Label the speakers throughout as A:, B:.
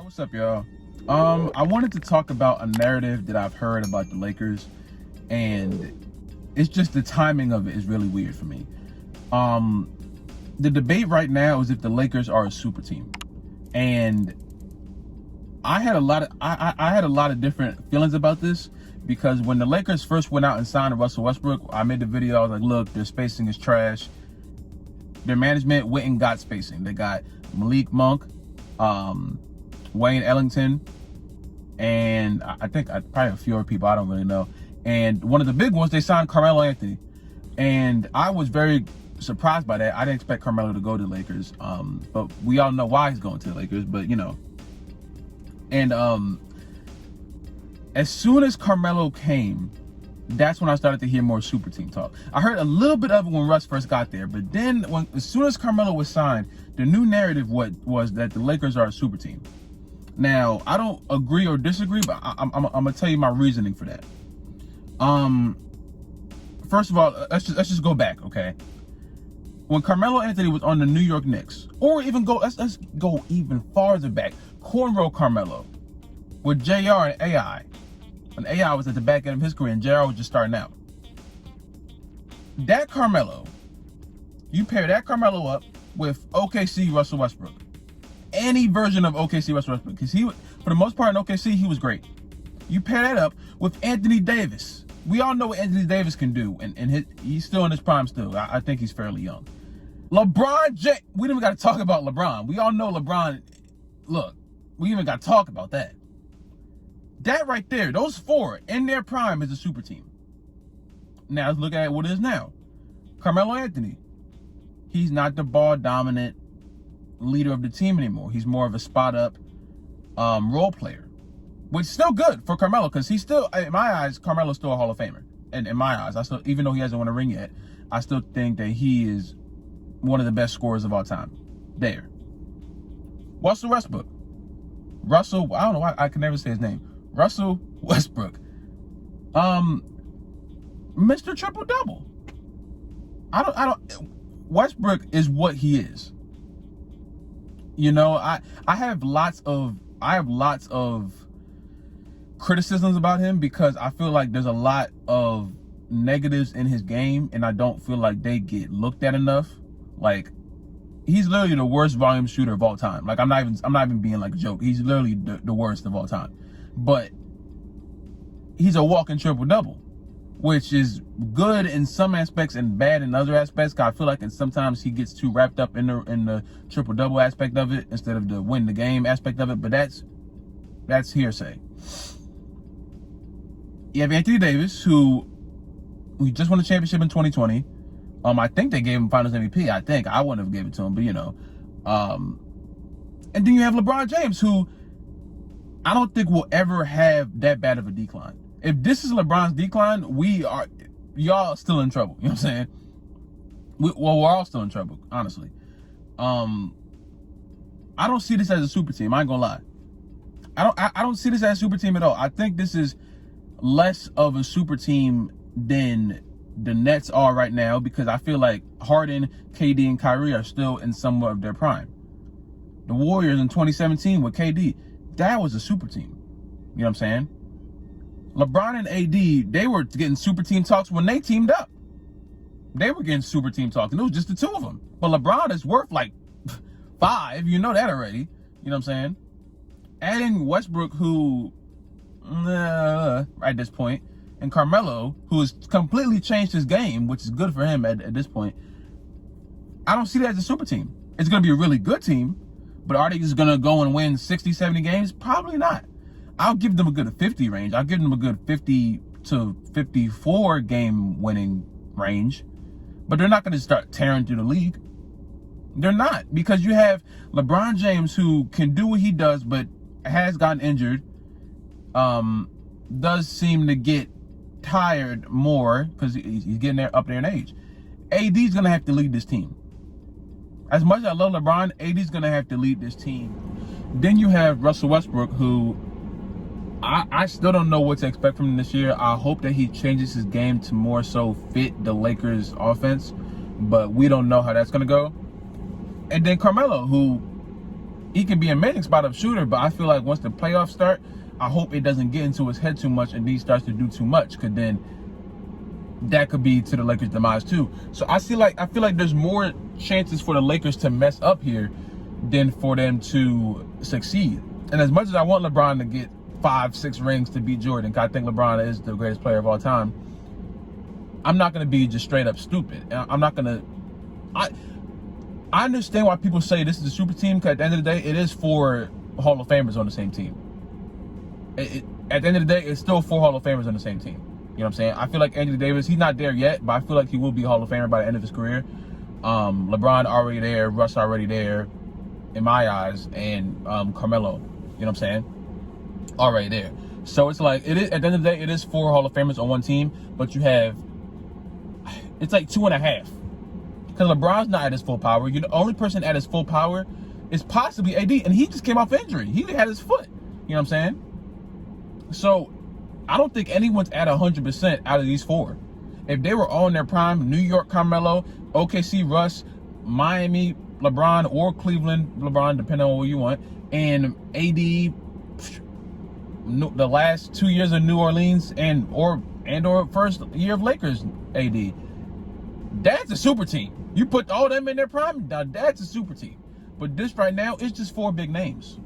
A: What's up, y'all? I wanted to talk about a narrative that I've heard about the Lakers, and it's just the timing of it is really weird for me. The debate right now is if the Lakers are a super team, and I had a lot of different feelings about this because when the Lakers first went out and signed Russell Westbrook, I made the video. I was like, look, their spacing is trash. Their management went and got spacing. They got Malik Monk, Wayne Ellington, and I think probably a few other people, I don't really know. And one of the big ones, they signed Carmelo Anthony. And I was very surprised by that. I didn't expect Carmelo to go to the Lakers. But we all know why he's going to the Lakers, but you know. And as soon as Carmelo came, that's when I started to hear more super team talk. I heard a little bit of it when Russ first got there, but then as soon as Carmelo was signed, the new narrative was that the Lakers are a super team. Now, I don't agree or disagree, but I'm gonna tell you my reasoning for that. First of all, let's just go back, okay? When Carmelo Anthony was on the New York Knicks, or even let's go even farther back, Cornrow Carmelo with JR and AI. When AI was at the back end of his career and JR was just starting out. That Carmelo, you pair that Carmelo up with OKC Russell Westbrook. Any version of OKC Russell Westbrook, because for the most part in OKC, he was great. You pair that up with Anthony Davis. We all know what Anthony Davis can do, and he's still in his prime still. I think he's fairly young. LeBron James, we don't even got to talk about LeBron. We all know LeBron. Look, we even got to talk about that. That right there, those four in their prime is a super team. Now let's look at what it is now. Carmelo Anthony. He's not the ball dominant leader of the team anymore. He's more of a spot up role player, which is still good for Carmelo because he's still, in my eyes, Carmelo's still a Hall of Famer. And in my eyes, even though he hasn't won a ring yet, I still think that he is one of the best scorers of all time. There. Russell Westbrook. I don't know why I can never say his name. Russell Westbrook. Mr. Triple Double. Westbrook is what he is. You know, I have lots of criticisms about him because I feel like there's a lot of negatives in his game and I don't feel like they get looked at enough. Like, he's literally the worst volume shooter of all time. Like, I'm not even being like a joke. He's literally the worst of all time. But he's a walking triple double, which is good in some aspects and bad in other aspects. Cause I feel like sometimes he gets too wrapped up in the triple double aspect of it instead of the win the game aspect of it. But that's hearsay. You have Anthony Davis, who just won the championship in 2020. I think they gave him Finals MVP. I wouldn't have gave it to him, but you know. And then you have LeBron James, who I don't think will ever have that bad of a decline. If this is LeBron's decline, y'all still in trouble. You know what I'm saying? We're all still in trouble, honestly. I don't see this as a super team. I ain't gonna lie. I don't see this as a super team at all. I think this is less of a super team than the Nets are right now because I feel like Harden, KD, and Kyrie are still in somewhat of their prime. The Warriors in 2017 with KD, that was a super team. You know what I'm saying? LeBron and AD, they were getting super team talks when they teamed up. They were getting super team talks, and it was just the two of them. But LeBron is worth like 5. You know that already. You know what I'm saying? Adding Westbrook, who at this point, and Carmelo, who has completely changed his game, which is good for him at this point. I don't see that as a super team. It's going to be a really good team, but are they just going to go and win 60, 70 games? Probably not. I'll give them a good 50 range. I'll give them a good 50 to 54 game winning range, but they're not going to start tearing through the league. They're not, because you have LeBron James, who can do what he does, but has gotten injured, does seem to get tired more because he's getting up there in age. AD's going to have to lead this team. As much as I love LeBron, AD's going to have to lead this team. Then you have Russell Westbrook, who I still don't know what to expect from him this year. I hope that he changes his game to more so fit the Lakers offense, but we don't know how that's going to go. And then Carmelo, who he can be an amazing spot-up shooter, but I feel like once the playoffs start, I hope it doesn't get into his head too much and he starts to do too much, because then that could be to the Lakers' demise too. So I feel like there's more chances for the Lakers to mess up here than for them to succeed. And as much as I want LeBron to get 5-6 rings to beat Jordan, because I think LeBron is the greatest player of all time, I'm not going to be just straight up stupid. I'm not going to... I understand why people say this is a super team, because at the end of the day, it is 4 Hall of Famers on the same team. At the end of the day, it's still 4 Hall of Famers on the same team. You know what I'm saying? I feel like Anthony Davis, he's not there yet, but I feel like he will be a Hall of Famer by the end of his career. LeBron already there, Russ already there, in my eyes, and Carmelo, you know what I'm saying? Already there. So it's like, it is, at the end of the day, it is 4 Hall of Famers on one team, but you have, it's like 2.5. Because LeBron's not at his full power. The only person at his full power is possibly AD, and he just came off injury. He had his foot, you know what I'm saying? So I don't think anyone's at 100% out of these 4. If they were all in their prime, New York Carmelo, OKC Russ, Miami LeBron, or Cleveland LeBron, depending on what you want, and AD, the last 2 years of New Orleans and or first year of Lakers AD, that's a super team. You put all them in their prime, now that's a super team. But this right now, it's just 4 big names.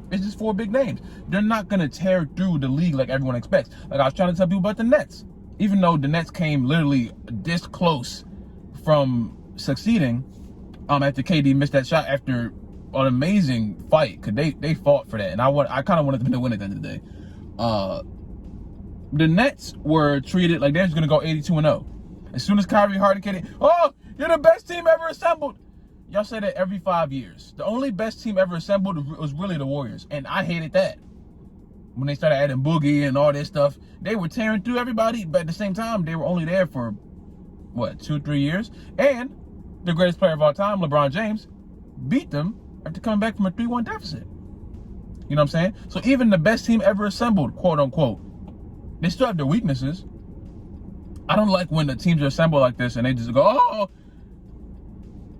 A: It's just 4 big names. They're not going to tear through the league like everyone expects. Like I was trying to tell people about the Nets. Even though the Nets came literally this close from succeeding after KD missed that shot after an amazing fight. Because they fought for that. And I kind of wanted them to win at the end of the day. The Nets were treated like they was going to go 82-0. As soon as Kyrie Harden KD, oh, you're the best team ever assembled. Y'all say that every 5 years. The only best team ever assembled was really the Warriors. And I hated that. When they started adding Boogie and all this stuff, they were tearing through everybody. But at the same time, they were only there for, what, 2-3 years? And the greatest player of all time, LeBron James, beat them after coming back from a 3-1 deficit. You know what I'm saying? So even the best team ever assembled, quote unquote, they still have their weaknesses. I don't like when the teams are assembled like this and they just go, oh,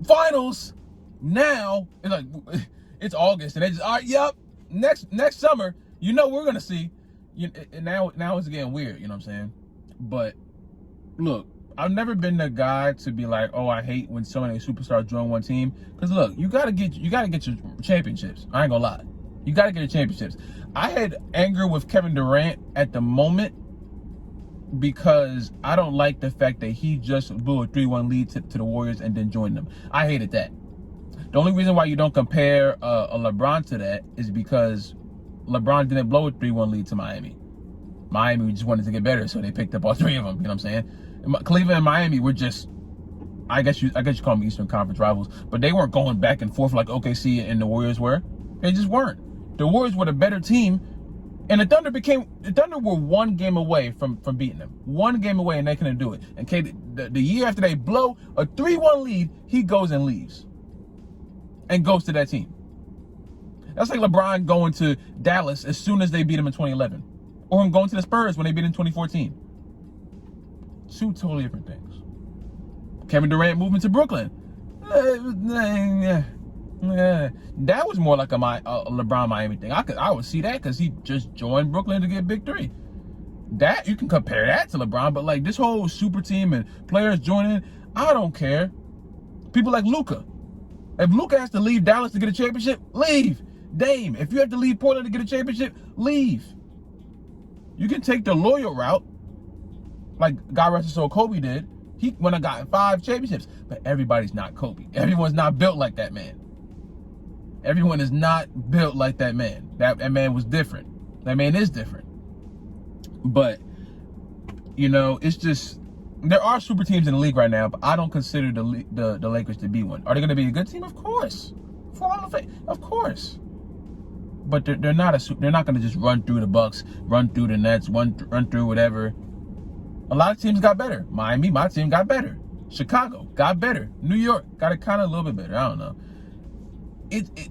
A: finals now. It's like, it's August and they just, all right, yep, next summer, we're gonna see. Now it's getting weird, you know what I'm saying? But look, I've never been the guy to be like, oh, I hate when so many superstars join one team. Because look, you gotta get your championships. I ain't gonna lie, you gotta get your championships. I had anger with Kevin Durant at the moment because I don't like the fact that he just blew a 3-1 lead to the Warriors and then joined them. I hated that. The only reason why you don't compare a LeBron to that is because LeBron didn't blow a 3-1 lead to Miami. Miami just wanted to get better, so they picked up all 3 of them. You know what I'm saying? Cleveland and Miami were just, I guess you call them Eastern Conference rivals, but they weren't going back and forth like OKC and the Warriors were. They just weren't. The Warriors were the better team, and the Thunder were 1 game away from beating them. 1 game away, and they couldn't do it. And the year after they blow a 3-1 lead, he goes and leaves and goes to that team. That's like LeBron going to Dallas as soon as they beat him in 2011. Or him going to the Spurs when they beat him in 2014. 2 totally different things. Kevin Durant moving to Brooklyn. That was more like a LeBron Miami thing. I would see that because he just joined Brooklyn to get Big 3. That, you can compare that to LeBron, but like this whole super team and players joining, I don't care. People like Luka. If Luka has to leave Dallas to get a championship, leave. Dame, if you have to leave Portland to get a championship, leave. You can take the loyal route, like God rest his soul, Kobe did. He went and got 5 championships, but everybody's not Kobe. Everyone's not built like that man. Everyone is not built like that man. That man was different. That man is different. But, it's just, there are super teams in the league right now, but I don't consider the Lakers to be one. Are they going to be a good team? Of course. Of course. But they're not going to just run through the Bucks, run through the Nets, run through whatever. A lot of teams got better. Miami, my team, got better. Chicago got better. New York got it kind of a little bit better. I don't know.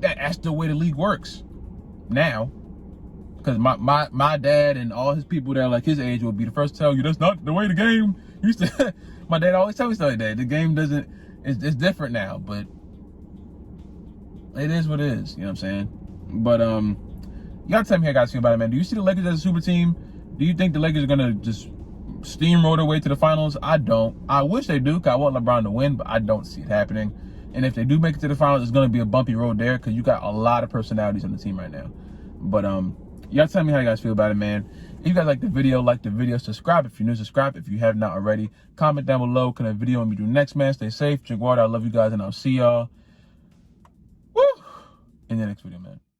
A: That's the way the league works now. Because my dad and all his people that are like his age will be the first to tell you that's not the way the game used to. My dad always tells me stuff like that. The game it's different now. But It is what it is. You know what I'm saying? But you gotta tell me how you guys feel about it, man. Do you see the Lakers as a super team? Do you think the Lakers are gonna just steamroll their way to the finals? I don't. I wish they do, because I want LeBron to win, but I don't see it happening. And if they do make it to the finals, it's gonna be a bumpy road there, because you got a lot of personalities on the team right now. But y'all tell me how you guys feel about it, man. If you guys like the video, subscribe if you're new, subscribe if you have not already. Comment down below, kind of video we do next, man. Stay safe, drink water. I love you guys, and I'll see y'all in the next video, man.